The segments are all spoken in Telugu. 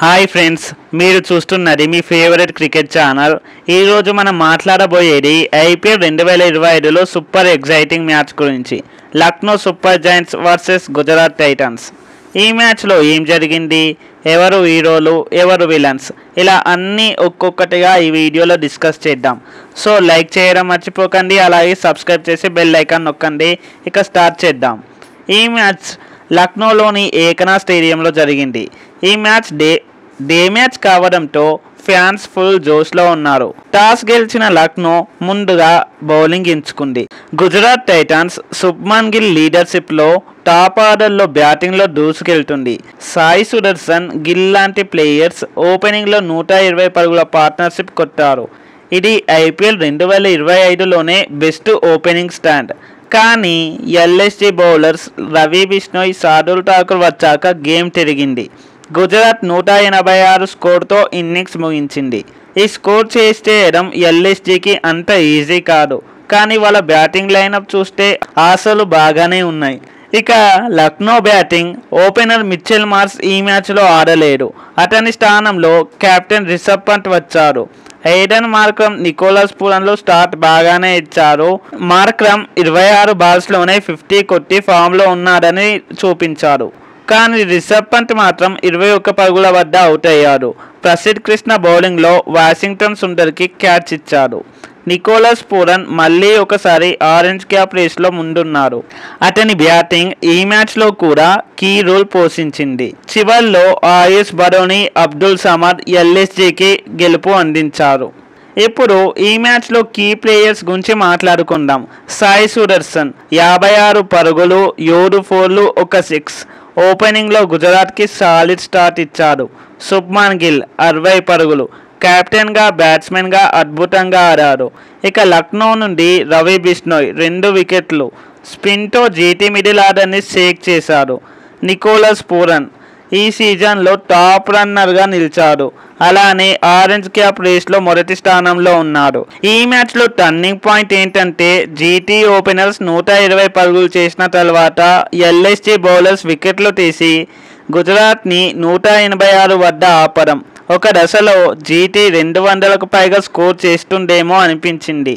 హాయ్ ఫ్రెండ్స్, మీరు చూస్తున్నది మీ ఫేవరెట్ క్రికెట్ ఛానల్. ఈరోజు మనం మాట్లాడబోయేది ఐపీఎల్ 2025లో సూపర్ ఎగ్జైటింగ్ మ్యాచ్ గురించి. Lucknow super Giants versus Gujarat Titans. ఈ మ్యాచ్లో ఏం జరిగింది, ఎవరు హీరోలు, ఎవరు విలన్స్, ఇలా అన్నీ ఒక్కొక్కటిగా ఈ వీడియోలో డిస్కస్ చేద్దాం. సో లైక్ చేయడం మర్చిపోకండి, అలాగే సబ్స్క్రైబ్ చేసి బెల్ ఐకాన్ నొక్కండి. ఇక స్టార్ట్ చేద్దాం. ఈ మ్యాచ్ లక్నోలోని ఏకనా స్టేడియంలో జరిగింది. ఈ మ్యాచ్ డే మ్యాచ్ కావడంతో ఫ్యాన్స్ ఫుల్ జోష్లో ఉన్నారు. టాస్ గెలిచిన లక్నో ముందుగా బౌలింగ్ ఎంచుకుంది. గుజరాత్ టైటన్స్ శుభ్మన్ గిల్ లీడర్షిప్లో టాప్ ఆర్డర్లో బ్యాటింగ్లో దూసుకెళ్తుంది. సాయి సుదర్శన్, గిల్ లాంటి ప్లేయర్స్ ఓపెనింగ్లో 120 పరుగుల పార్ట్నర్షిప్ కొట్టారు. ఇది ఐపీఎల్ 2025లోనే బెస్ట్ ఓపెనింగ్ స్టాండ్. కానీ ఎల్ఎస్జీ బౌలర్స్ రవి బిష్ణోయ్, శార్దూల్ ఠాకూర్ వచ్చాక గేమ్ తిరిగింది. గుజరాత్ 186 స్కోర్తో ఇన్నింగ్స్ ముగించింది. ఈ స్కోర్ చేయడం ఎల్ఎస్జీకి అంత ఈజీ కాదు, కానీ వాళ్ళ బ్యాటింగ్ లైనప్ చూస్తే ఆశలు బాగానే ఉన్నాయి. ఇక Lucknow batting opener Mitchell Marsh ఈ మ్యాచ్లో ఆడలేడు. అతని స్థానంలో కెప్టెన్ రిషబ్ పంత్ వచ్చారు. ఎయిడెన్ మార్క్రమ్, నికోలస్ పూరన్లు స్టార్ట్ బాగానే ఇచ్చారు. మార్క్రమ్ 26 బాల్స్లోనే 50 కొట్టి ఫామ్లో ఉన్నాడని చూపించాడు. కానీ రిషబ్ పంత్ మాత్రం 21 పరుగుల వద్ద అవుట్ అయ్యాడు. ప్రసిద్ధ్ కృష్ణ బౌలింగ్లో వాషింగ్టన్ సుందర్కి క్యాచ్ ఇచ్చాడు. నికోలస్ పూరన్ మళ్ళీ ఒకసారి ఆరెంజ్ క్యాప్ రేస్లో ముందున్నారు. అతని బ్యాటింగ్ ఈ మ్యాచ్లో కూడా కీ రోల్ పోషించింది. చివర్లో ఆయుష్ బరోని, అబ్దుల్ సమద్ ఎల్ఎస్జీకి గెలుపు అందించారు. ఇప్పుడు ఈ మ్యాచ్లో కీ ప్లేయర్స్ గురించి మాట్లాడుకుందాం. సాయి సుదర్శన్ 56 పరుగులు, 7 4లు, 1 6. ఓపెనింగ్లో గుజరాత్కి సాలిడ్ స్టార్ట్ ఇచ్చాడు. శుభ్మన్ గిల్ 60 పరుగులు. కెప్టెన్గా, బ్యాట్స్మెన్గా అద్భుతంగా ఆడారు. ఇక లక్నో నుండి రవి బిష్ణోయ్ 2 వికెట్లు. స్పిన్తో జీటీ మిడిల్ ఆర్డర్ని షేక్ చేశాడు. నికోలస్ పూరన్ ఈ సీజన్లో టాప్ రన్నర్గా నిలిచాడు. అలానే ఆరెంజ్ క్యాప్ రేస్లో మొదటి స్థానంలో ఉన్నాడు. ఈ మ్యాచ్లో టర్నింగ్ పాయింట్ ఏంటంటే జీటీ ఓపెనర్స్ 120 పరుగులు చేసిన తర్వాత ఎల్ఎస్జీ బౌలర్స్ వికెట్లు తీసి గుజరాత్ని 186 వద్ద ఆపడం. ఒక దశలో జీటీ 200కు పైగా స్కోర్ చేస్తుండేమో అనిపించింది.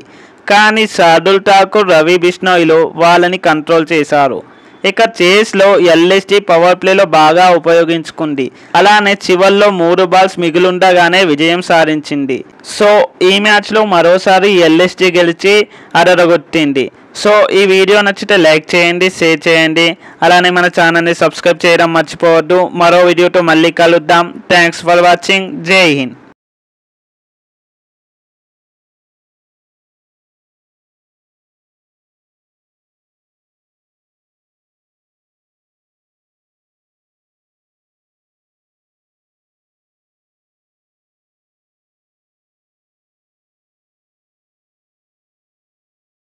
కానీ శార్దూల్ ఠాకూర్, రవి బిష్ణోయ్లు వాళ్ళని కంట్రోల్ చేశారు. ఇక చేస్లో ఎల్ఎస్జీ పవర్ ప్లేలో బాగా ఉపయోగించుకుంది. అలానే చివర్లో 3 బాల్స్ మిగిలుండగానే విజయం సాధించింది. సో ఈ మ్యాచ్లో మరోసారి ఎల్ఎస్జీ గెలిచి అదరగొట్టింది. సో ఈ వీడియో నచ్చితే లైక్ చేయండి, షేర్ చేయండి, అలానే మన ఛానల్ని సబ్స్క్రైబ్ చేయడం మర్చిపోవద్దు. మరో వీడియోతో మళ్ళీ కలుద్దాం. Thanks for watching. జై హింద్.